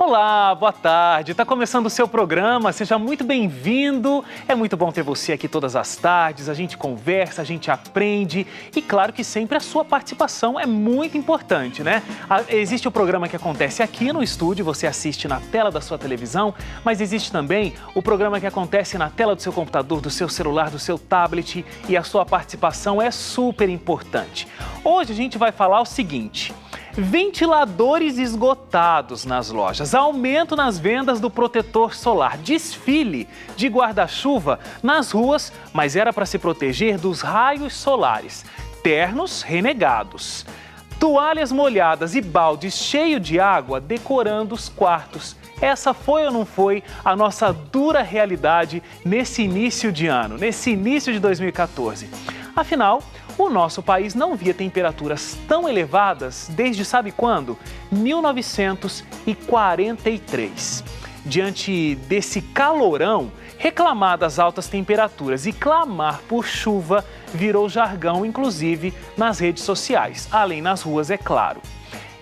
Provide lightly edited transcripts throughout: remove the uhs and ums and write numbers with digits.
Olá, boa tarde. Está começando o seu programa, seja muito bem-vindo. É muito bom ter você aqui todas as tardes, a gente conversa, a gente aprende e claro que sempre a sua participação é muito importante, né? Existe o programa que acontece aqui no estúdio, você assiste na tela da sua televisão, mas existe também o programa que acontece na tela do seu computador, do seu celular, do seu tablet e a sua participação é super importante. Hoje a gente vai falar o seguinte: ventiladores esgotados nas lojas, aumento nas vendas do protetor solar, desfile de guarda-chuva nas ruas, mas era para se proteger dos raios solares, ternos renegados, toalhas molhadas e baldes cheios de água decorando os quartos. Essa foi ou não foi a nossa dura realidade nesse início de ano, nesse início de 2014? Afinal, o nosso país não via temperaturas tão elevadas desde sabe quando? 1943. Diante desse calorão, reclamar das altas temperaturas e clamar por chuva virou jargão, inclusive nas redes sociais, além nas ruas, é claro.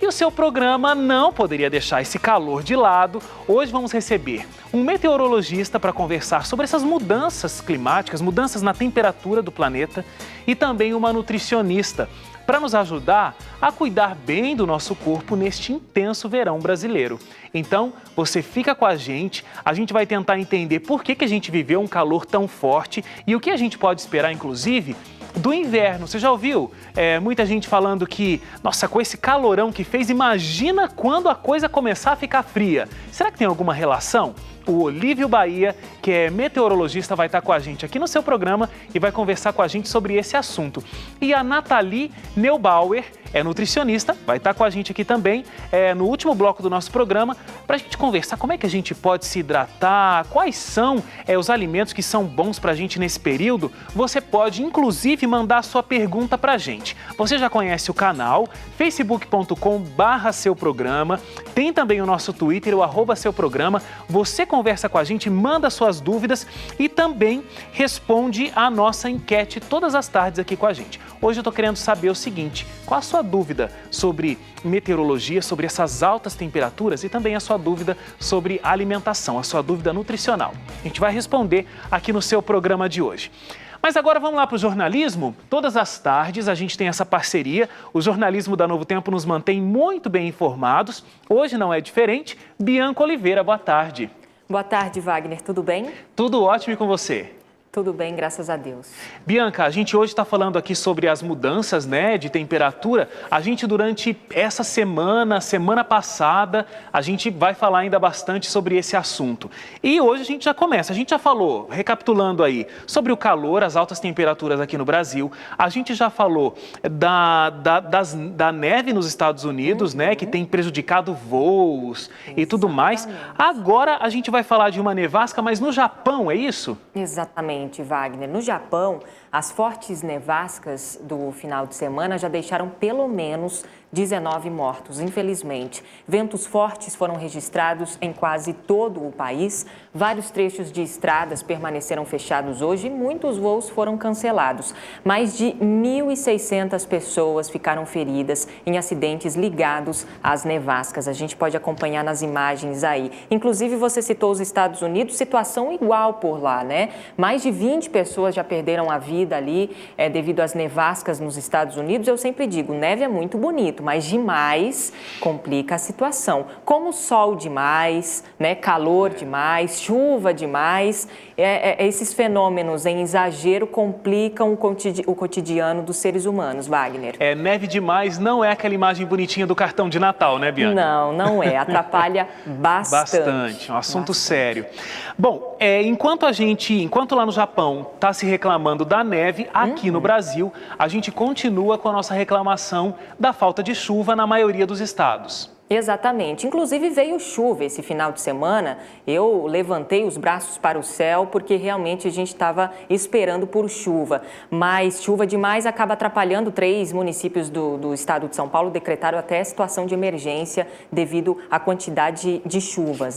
E o seu programa não poderia deixar esse calor de lado. Hoje vamos receber um meteorologista para conversar sobre essas mudanças climáticas, mudanças na temperatura do planeta e também uma nutricionista para nos ajudar a cuidar bem do nosso corpo neste intenso verão brasileiro. Então, você fica com a gente vai tentar entender por que a gente viveu um calor tão forte e o que a gente pode esperar, inclusive, do inverno. Você já ouviu muita gente falando que, nossa, com esse calorão que fez, imagina quando a coisa começar a ficar fria. Será que tem alguma relação? O Olívio Bahia, que é meteorologista, vai estar com a gente aqui no seu programa e vai conversar com a gente sobre esse assunto. E a Nathalie Neubauer, é nutricionista, vai estar com a gente aqui também no último bloco do nosso programa para a gente conversar como é que a gente pode se hidratar, quais são os alimentos que são bons para a gente nesse período. Você pode, inclusive, mandar a sua pergunta para a gente. Você já conhece o canal facebook.com/seuprograma, tem também o nosso Twitter, o @seuprograma. Você conversa com a gente, manda suas dúvidas e também responde a nossa enquete todas as tardes aqui com a gente. Hoje eu estou querendo saber o seguinte: qual a sua dúvida sobre meteorologia, sobre essas altas temperaturas e também a sua dúvida sobre alimentação, a sua dúvida nutricional? A gente vai responder aqui no seu programa de hoje. Mas agora vamos lá para o jornalismo. Todas as tardes a gente tem essa parceria. O jornalismo da Novo Tempo nos mantém muito bem informados. Hoje não é diferente. Bianca Oliveira, boa tarde. Boa tarde, Wagner. Tudo bem? Tudo ótimo e com você? Tudo bem, graças a Deus. Bianca, a gente hoje está falando aqui sobre as mudanças, de temperatura. A gente, durante essa semana passada, a gente vai falar ainda bastante sobre esse assunto. E hoje a gente já começa. A gente já falou, recapitulando aí, sobre o calor, as altas temperaturas aqui no Brasil. A gente já falou da neve nos Estados Unidos, que tem prejudicado voos e tudo mais. Agora a gente vai falar de uma nevasca, mas no Japão, é isso? Exatamente, Wagner. No Japão, as fortes nevascas do final de semana já deixaram pelo menos 19 mortos, infelizmente. Ventos fortes foram registrados em quase todo o país. Vários trechos de estradas permaneceram fechados hoje e muitos voos foram cancelados. Mais de 1.600 pessoas ficaram feridas em acidentes ligados às nevascas. A gente pode acompanhar nas imagens aí. Inclusive, você citou os Estados Unidos, situação igual por lá, né? Mais de 20 pessoas já perderam a vida ali devido às nevascas nos Estados Unidos. Eu sempre digo, neve é muito bonito, mas demais complica a situação. Como sol demais, calor demais, chuva demais, esses fenômenos em exagero complicam o cotidiano dos seres humanos, Wagner. Neve demais não é aquela imagem bonitinha do cartão de Natal, né, Bianca? Não é. Atrapalha bastante. Bastante, um assunto sério. Bom, enquanto lá no Japão está se reclamando da neve, aqui no Brasil, a gente continua com a nossa reclamação da falta de chuva na maioria dos estados. Exatamente. Inclusive veio chuva esse final de semana. Eu levantei os braços para o céu porque realmente a gente estava esperando por chuva. Mas chuva demais acaba atrapalhando. 3 municípios do estado de São Paulo decretaram até situação de emergência devido à quantidade de chuvas,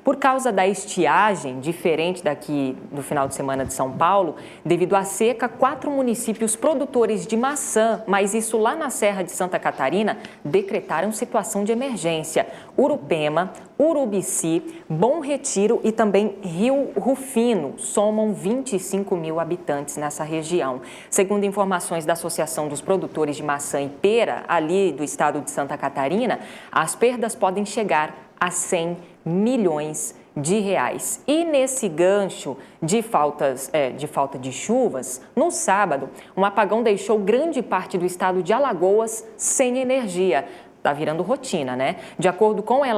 Por causa da estiagem, diferente daqui do final de semana de São Paulo, devido à seca, 4 municípios produtores de maçã, mas isso lá na Serra de Santa Catarina, decretaram situação de emergência. emergência. Urupema, Urubici, Bom Retiro e também Rio Rufino somam 25 mil habitantes nessa região. Segundo informações da Associação dos Produtores de Maçã e Pera, ali do estado de Santa Catarina, as perdas podem chegar a 100 milhões de reais. E nesse gancho de falta de chuvas, no sábado, um apagão deixou grande parte do estado de Alagoas sem energia. Está virando rotina, né? De acordo com a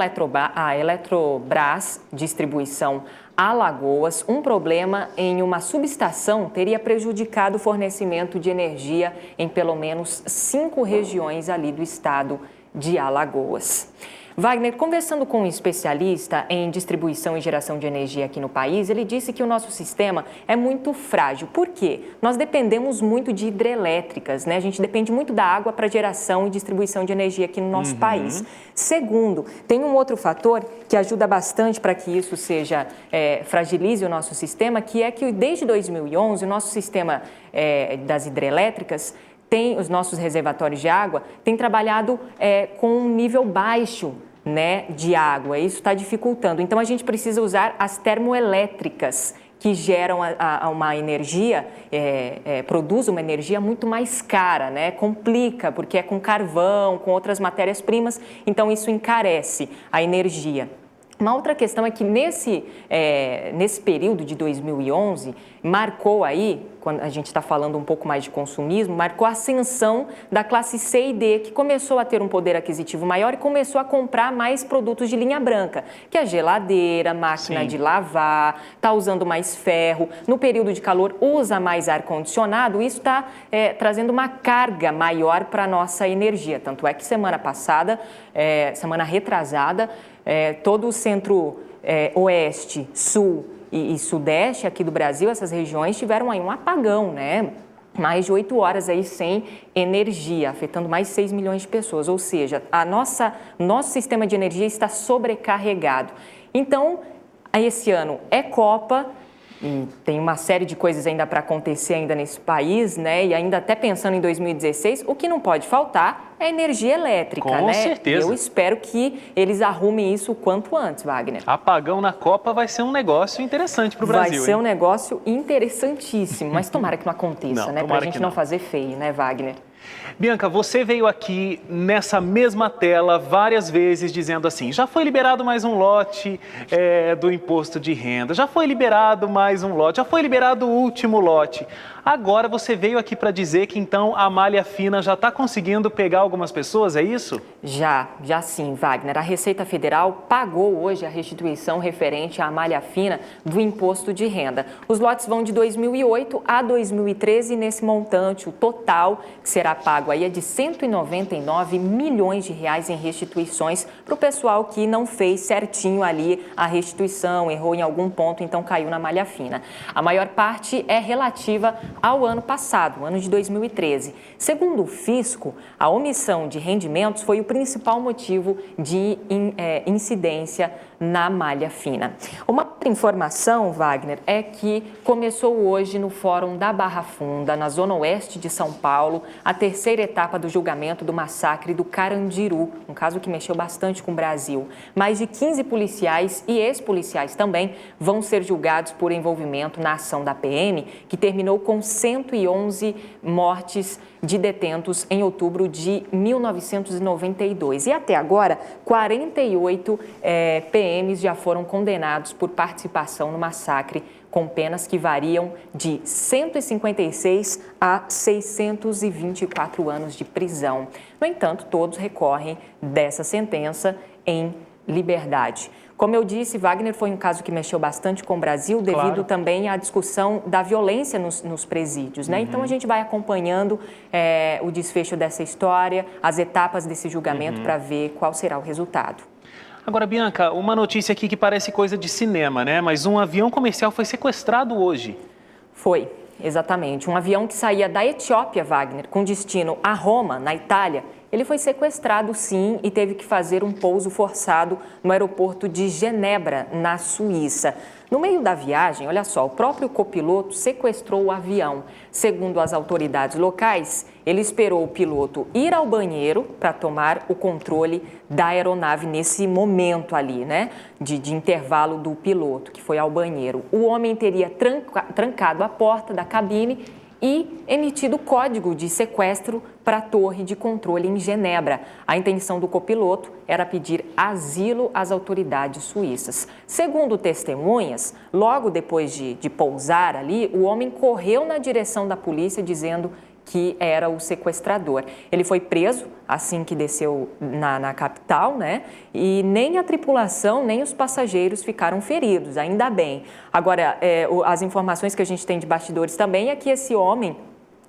Eletrobras Distribuição Alagoas, um problema em uma subestação teria prejudicado o fornecimento de energia em pelo menos 5 regiões ali do estado de Alagoas. Wagner, conversando com um especialista em distribuição e geração de energia aqui no país, ele disse que o nosso sistema é muito frágil. Por quê? Nós dependemos muito de hidrelétricas, né? A gente depende muito da água para geração e distribuição de energia aqui no nosso país. Segundo, tem um outro fator que ajuda bastante para que isso fragilize o nosso sistema, que é que desde 2011 o nosso sistema das hidrelétricas os nossos reservatórios de água têm trabalhado com um nível baixo, né, de água. Isso está dificultando. Então, a gente precisa usar as termoelétricas, que geram uma energia, produz uma energia muito mais cara, né? Complica, porque é com carvão, com outras matérias-primas, então isso encarece a energia. Uma outra questão é que nesse período de 2011, marcou aí, quando a gente está falando um pouco mais de consumismo, marcou a ascensão da classe C e D, que começou a ter um poder aquisitivo maior e começou a comprar mais produtos de linha branca, que é geladeira, máquina de lavar, está usando mais ferro, no período de calor usa mais ar-condicionado, isso está trazendo uma carga maior para a nossa energia. Tanto é que semana passada, semana retrasada, todo o centro-oeste, sul e sudeste aqui do Brasil, essas regiões tiveram aí um apagão, né? Mais de 8 horas aí sem energia, afetando mais de 6 milhões de pessoas. Ou seja, nosso sistema de energia está sobrecarregado. Então, esse ano é Copa, e tem uma série de coisas ainda para acontecer ainda nesse país, né? E ainda até pensando em 2016, o que não pode faltar é energia elétrica, né? Com certeza. Eu espero que eles arrumem isso o quanto antes, Wagner. Apagão na Copa vai ser um negócio interessante para o Brasil. Vai ser um negócio interessantíssimo, mas tomara que não aconteça, né? Para a gente não fazer feio, né, Wagner? Bianca, você veio aqui nessa mesma tela várias vezes dizendo assim, já foi liberado mais um lote do imposto de renda, já foi liberado mais um lote, já foi liberado o último lote. Agora você veio aqui para dizer que então a malha fina já está conseguindo pegar algumas pessoas, é isso? Já sim, Wagner. A Receita Federal pagou hoje a restituição referente à malha fina do imposto de renda. Os lotes vão de 2008 a 2013 nesse montante, o total que será pago aí é de 199 milhões de reais em restituições para o pessoal que não fez certinho ali a restituição, errou em algum ponto, então caiu na malha fina. A maior parte é relativa ao ano passado, o ano de 2013. Segundo o fisco, a omissão de rendimentos foi o principal motivo de incidência na malha fina. Uma outra informação, Wagner, é que começou hoje no Fórum da Barra Funda, na zona oeste de São Paulo, a terceira etapa do julgamento do massacre do Carandiru, um caso que mexeu bastante com o Brasil. Mais de 15 policiais e ex-policiais também vão ser julgados por envolvimento na ação da PM, que terminou com 111 mortes de detentos em outubro de 1992. E até agora, 48 PMs já foram condenados por participação no massacre, com penas que variam de 156 a 624 anos de prisão. No entanto, todos recorrem dessa sentença em liberdade. Como eu disse, Wagner, foi um caso que mexeu bastante com o Brasil, devido também à discussão da violência nos presídios, né? Então, a gente vai acompanhando o desfecho dessa história, as etapas desse julgamento para ver qual será o resultado. Agora, Bianca, uma notícia aqui que parece coisa de cinema, né? Mas um avião comercial foi sequestrado hoje. Foi, exatamente. Um avião que saía da Etiópia, Wagner, com destino a Roma, na Itália, ele foi sequestrado sim e teve que fazer um pouso forçado no aeroporto de Genebra, na Suíça. No meio da viagem, olha só, o próprio copiloto sequestrou o avião. Segundo as autoridades locais, ele esperou o piloto ir ao banheiro para tomar o controle da aeronave nesse momento ali, né, de intervalo do piloto, que foi ao banheiro. O homem teria trancado a porta da cabine e emitido código de sequestro para a torre de controle em Genebra. A intenção do copiloto era pedir asilo às autoridades suíças. Segundo testemunhas, logo depois de pousar ali, o homem correu na direção da polícia dizendo que era o sequestrador. Ele foi preso assim que desceu na capital, né? E nem a tripulação, nem os passageiros ficaram feridos, ainda bem. Agora, as informações que a gente tem de bastidores também é que esse homem,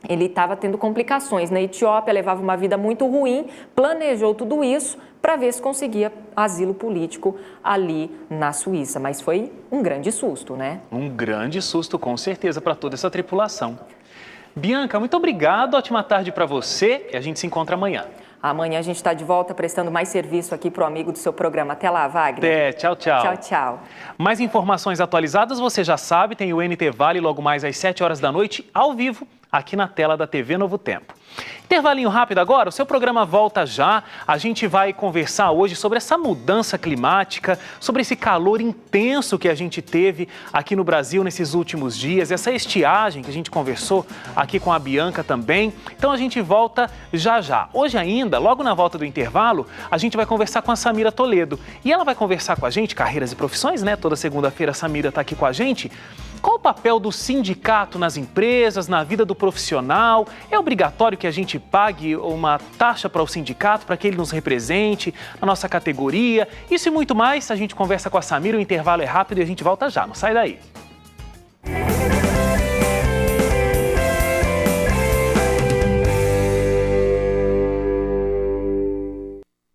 ele estava tendo complicações. Na Etiópia, levava uma vida muito ruim, planejou tudo isso para ver se conseguia asilo político ali na Suíça. Mas foi um grande susto, né? Um grande susto, com certeza, para toda essa tripulação. Bianca, muito obrigado, ótima tarde para você e a gente se encontra amanhã. Amanhã a gente está de volta prestando mais serviço aqui para o amigo do seu programa. Até lá, Wagner. Tchau, tchau. Tchau, tchau. Mais informações atualizadas, você já sabe, tem o NT Vale logo mais às 7 horas da noite, ao vivo, aqui na tela da TV Novo Tempo. Intervalinho rápido agora, o seu programa volta já. A gente vai conversar hoje sobre essa mudança climática, sobre esse calor intenso que a gente teve aqui no Brasil nesses últimos dias, essa estiagem que a gente conversou aqui com a Bianca também. Então a gente volta já já. Hoje ainda, logo na volta do intervalo, a gente vai conversar com a Samira Toledo. E ela vai conversar com a gente, carreiras e profissões, né? Toda segunda-feira a Samira está aqui com a gente. Qual o papel do sindicato nas empresas, na vida do profissional? É obrigatório que a gente pague uma taxa para o sindicato, para que ele nos represente na nossa categoria? Isso e muito mais, a gente conversa com a Samira, o intervalo é rápido e a gente volta já, não sai daí.